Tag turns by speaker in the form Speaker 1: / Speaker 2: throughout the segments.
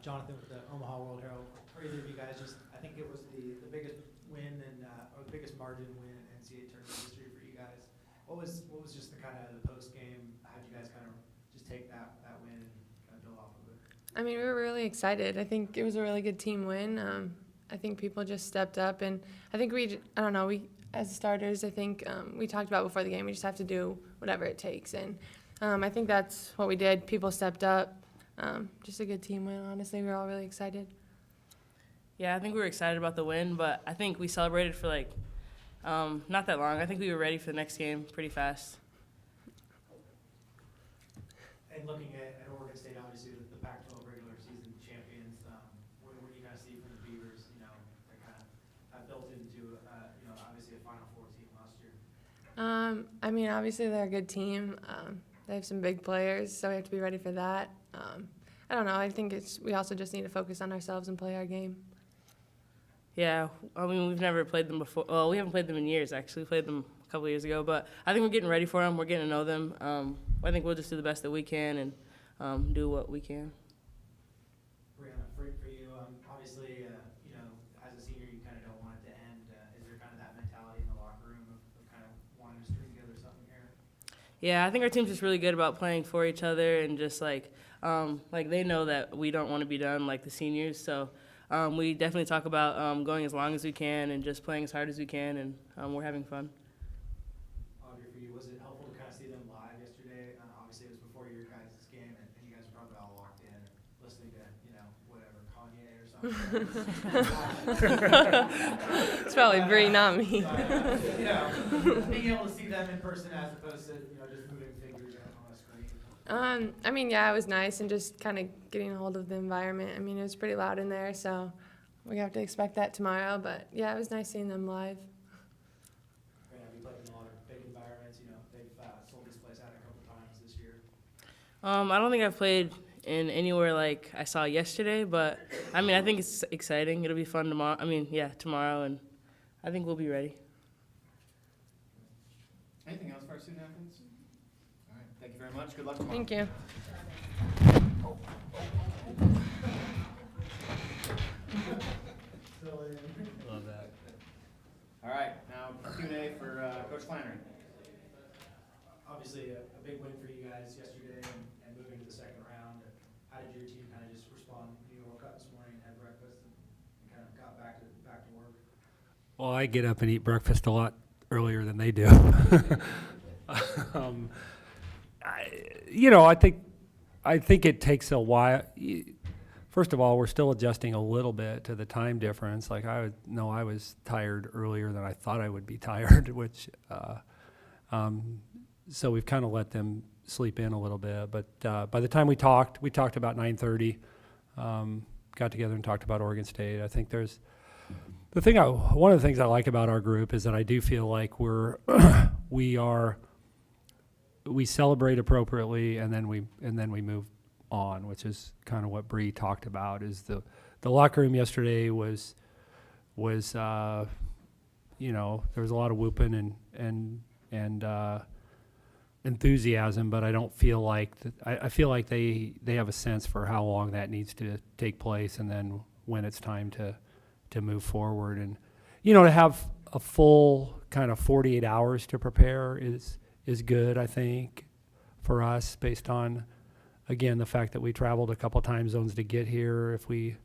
Speaker 1: Jonathan with the Omaha World Herald. For either of you guys, just I think it was the biggest win and or the biggest margin win in NCAA tournament history for you guys. What was just the kind of the post game? How did you guys kind of just take that win and kind of build off of it?
Speaker 2: I mean, we were really excited. I think it was a really good team win. I think people just stepped up, and I think we as starters, I think we talked about before the game, we just have to do whatever it takes, and I think that's what we did. People stepped up. Just a good team win, honestly. We were all really excited.
Speaker 3: Yeah, I think we were excited about the win, but I think we celebrated for, not that long. I think we were ready for the next game pretty fast.
Speaker 1: And looking at Oregon State, obviously the Pac-12 regular season champions, what do you guys see from the Beavers? You know, they kind of have built into, obviously a Final Four team last year.
Speaker 2: I mean, obviously they're a good team. They have some big players, so we have to be ready for that. I don't know. I think we also just need to focus on ourselves and play our game.
Speaker 3: Yeah, I mean, we've never played them before. Well, we haven't played them in years, actually. We played them a couple of years ago, but I think we're getting ready for them. We're getting to know them. I think we'll just do the best that we can and do what we can.
Speaker 1: Brianna, for you, obviously, as a senior, you kind of don't want it to end. Is there kind of that mentality in the locker room of kind of wanting to string together something here?
Speaker 3: Yeah, I think our team's just really good about playing for each other and just they know that we don't want to be done like the seniors. So we definitely talk about going as long as we can and just playing as hard as we can, and we're having fun.
Speaker 1: Audrey, for you, was it helpful to kind of see them live yesterday? Obviously, it was before your guys' game, and you guys were probably all locked in, listening to, whatever, Kanye or something.
Speaker 2: It's probably Bree, not me.
Speaker 1: Being able to see them in person as opposed to, just moving figures on a screen.
Speaker 2: I mean, yeah, it was nice, and just kind of getting a hold of the environment. I mean, it was pretty loud in there, so we have to expect that tomorrow. But yeah, it was nice seeing them live.
Speaker 1: Have you played in a lot of big environments? They've sold this place out a couple times this year.
Speaker 3: I don't think I've played in anywhere like I saw yesterday, but I mean, I think it's exciting. It'll be fun tomorrow. Tomorrow, and I think we'll be ready.
Speaker 4: Anything else for our student athletes? All right, thank you very much. Good luck tomorrow.
Speaker 2: Thank you.
Speaker 4: Love that. All right, now Q&A for Coach Flanery.
Speaker 1: Obviously, a big win for you guys yesterday and moving to the second round. How did your team kind of just respond? You woke up this morning, had breakfast, and kind of got back to work?
Speaker 5: Well, I get up and eat breakfast a lot earlier than they do. I think it takes a while. First of all, we're still adjusting a little bit to the time difference. Like I was tired earlier than I thought I would be tired, which so we've kind of let them sleep in a little bit. But by the time we talked about 9:30. Got together and talked about Oregon State. I think there's one of the things I like about our group is that I do feel like we celebrate appropriately and then we move on, which is kind of what Bree talked about. Is the locker room yesterday was there was a lot of whooping and enthusiasm, but I don't feel like I feel like they have a sense for how long that needs to take place, and then when it's time to move forward, and to have a full kind of 48 hours to prepare is good, I think, for us, based on, again, the fact that we traveled a couple time zones to get here. If we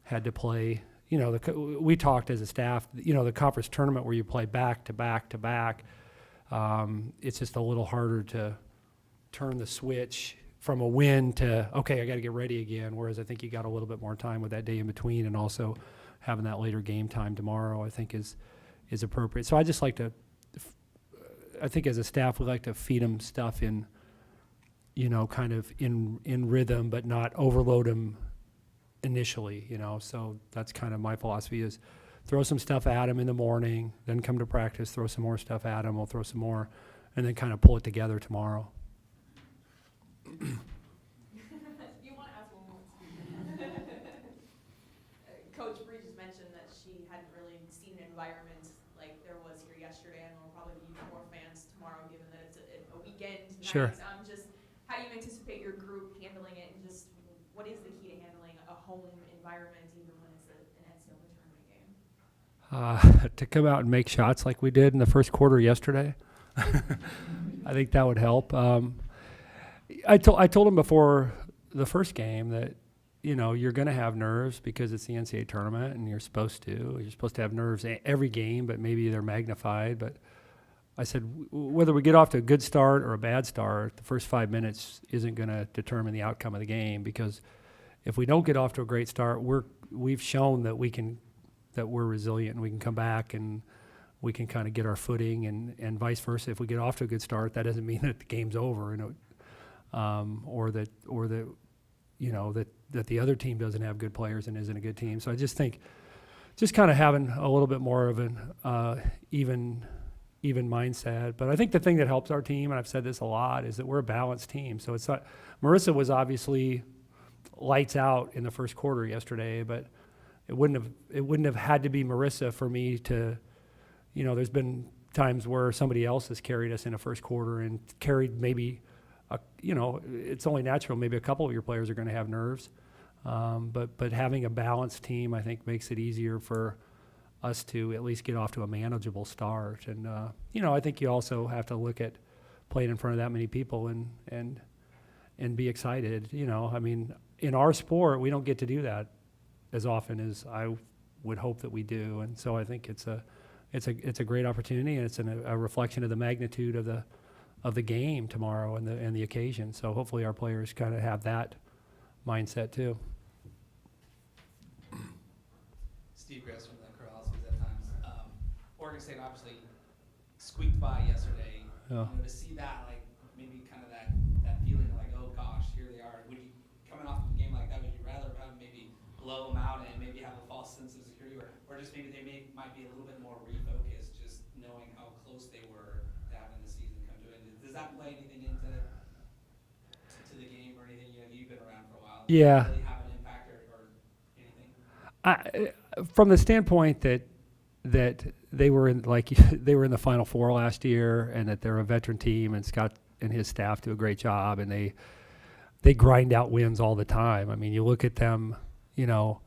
Speaker 5: had to play, we talked as a staff, the conference tournament where you play back to back to back, it's just a little harder to turn the switch from a win to, okay, I got to get ready again, whereas I think you got a little bit more time with that day in between, and also having that later game time tomorrow, I think is appropriate. So I just like to, I think as a staff, we like to feed them stuff in, kind of in rhythm, but not overload them initially, So that's kind of my philosophy, is throw some stuff at them in the morning, then come to practice, throw some more stuff at them, we'll throw some more, and then kind of pull it together tomorrow.
Speaker 6: You want to ask one more? Coach Bree just mentioned that she hadn't really seen an environment like there was here yesterday, and there'll probably be more fans tomorrow, given that it's a weekend night.
Speaker 5: Sure.
Speaker 6: Just how do you anticipate your group handling it, and just what is the key to handling a home
Speaker 5: to come out and make shots like we did in the first quarter yesterday. I think that would help. I told him before the first game that, you know, you're going to have nerves because it's the NCAA tournament and you're supposed to have nerves every game, but maybe they're magnified. But I said, whether we get off to a good start or a bad start, the first 5 minutes isn't going to determine the outcome of the game, because if we don't get off to a great start, we've shown that we're resilient and we can come back and we can kind of get our footing, and vice versa. If we get off to a good start, that doesn't mean that the game's over, or that you know that the other team doesn't have good players and isn't a good team. So I just think just kind of having a little bit more of an even mindset. But I think the thing that helps our team, and I've said this a lot, is that we're a balanced team. So it's not, Marissa was obviously lights out in the first quarter yesterday, but it wouldn't have had to be Marissa for me to, you know, there's been times where somebody else has carried us in a first quarter and carried maybe, you know, it's only natural. Maybe a couple of your players are going to have nerves, but having a balanced team, I think, makes it easier for us to at least get off to a manageable start. And you know, I think you also have to look at playing in front of that many people and be excited. You know, I mean, in our sport, we don't get to do that as often as I would hope that we do, and so I think it's a great opportunity, and it's a reflection of the magnitude of the game tomorrow and the occasion. So hopefully our players kind of have that mindset too.
Speaker 7: Steve Gross from the Corrales at times. Oregon State obviously squeaked by yesterday.
Speaker 5: Yeah.
Speaker 7: You know, to see that, like, maybe kind of that feeling like, oh gosh, here they are. Would you, coming off of a game like that, would you rather have maybe blow them out and maybe have a false sense of security, or just maybe they might be a little bit more refocused, just knowing how close they were to having the season come to an end? Does that play anything into the game or anything? You know, you've been around for a while.
Speaker 5: Yeah.
Speaker 7: Does it really have an impact or anything?
Speaker 5: From the standpoint that they were in they were in the Final Four last year, and that they're a veteran team, and Scott and his staff do a great job, and they grind out wins all the time. I mean, you look at them, you know,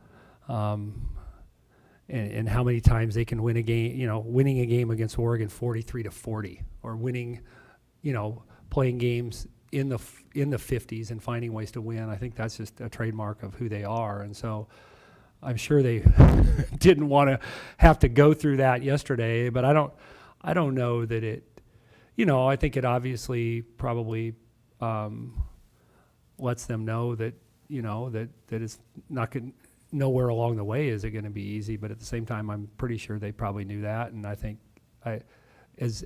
Speaker 5: and how many times they can win a game. You know, winning a game against Oregon 43-40, or winning, you know, playing games in the 50s and finding ways to win. I think that's just a trademark of who they are, and so I'm sure they didn't want to have to go through that yesterday, but I don't know that it, you know, I think it obviously probably lets them know that, you know, that it's not going, nowhere along the way is it going to be easy, but at the same time, I'm pretty sure they probably knew that, and I think as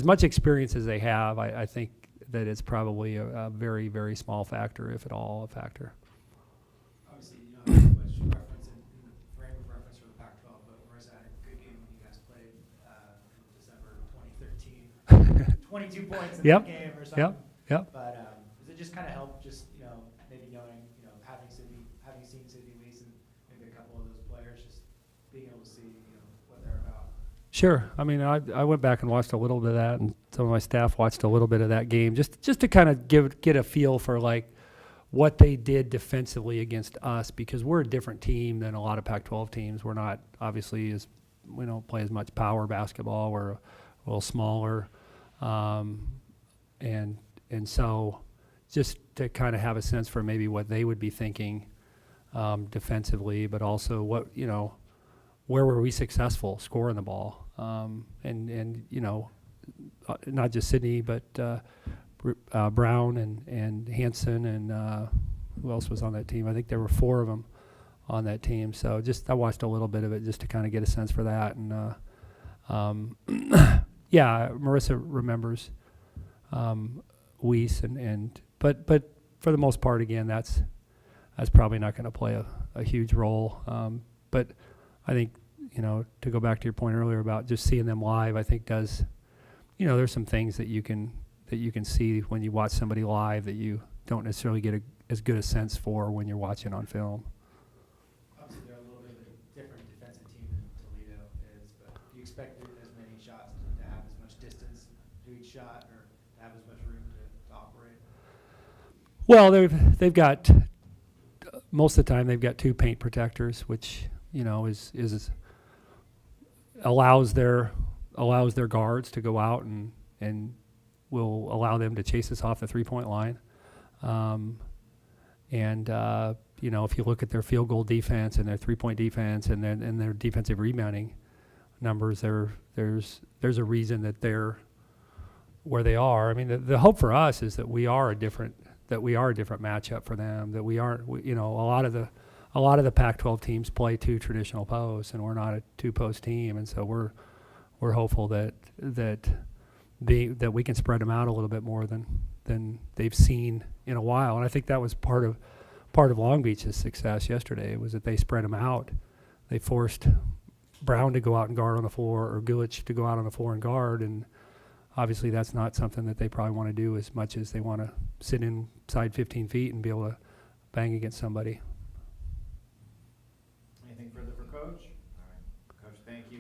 Speaker 5: much experience as they have, I think that it's probably a very, very small factor, if at all a factor.
Speaker 1: Obviously, you don't have much reference in the frame of reference for the Pac-12, but Marissa had a good game when you guys played in December 2013. 22 points in
Speaker 5: Yep.
Speaker 1: that game or something.
Speaker 5: Yep.
Speaker 1: But does it just kind of help, just, you know, maybe knowing, you know, having seen Sydney Weiss and maybe a couple of those players, just being able to see, you know, what they're about?
Speaker 5: Sure. I mean, I went back and watched a little bit of that, and some of my staff watched a little bit of that game, just to kind of get a feel for like what they did defensively against us, because we're a different team than a lot of Pac-12 teams. We're not, obviously, we don't play as much power basketball. We're a little smaller, and so just to kind of have a sense for maybe what they would be thinking defensively, but also what, you know, where were we successful scoring the ball, and you know, not just Sydney, but Brown and Hansen and who else was on that team? I think there were 4 of them on that team. So I watched a little bit of it just to kind of get a sense for that. And yeah, Marissa remembers Weiss, but for the most part, again, that's probably not going to play a huge role. But I think, you know, to go back to your point earlier about just seeing them live, I think does, you know, there's some things that you can see when you watch somebody live that you don't necessarily get as good a sense for when you're watching on film.
Speaker 1: Obviously, they're a little bit of a different defensive team than Toledo is, but do you expect as many shots to have as much distance to each shot, or to have as much room to operate?
Speaker 5: Well, they've got most of the time they've got 2 paint protectors, which, you know, is allows their guards to go out and will allow them to chase us off the 3-point line. You know, if you look at their field goal defense and their 3-point defense and their defensive rebounding numbers, there's a reason that they're where they are. I mean, the hope for us is that we are a different matchup for them. That we aren't, you know, a lot of the Pac-12 teams play 2 traditional posts, and we're not a 2-post team, and so we're hopeful that we can spread them out a little bit more than they've seen in a while. And I think that was part of Long Beach's success yesterday, was that they spread them out. They forced Brown to go out and guard on the floor, or Gulich to go out on the floor and guard, and obviously that's not something that they probably want to do as much as they want to sit inside 15 feet and be able to bang against somebody.
Speaker 4: Anything further for Coach? All right, Coach, thank you.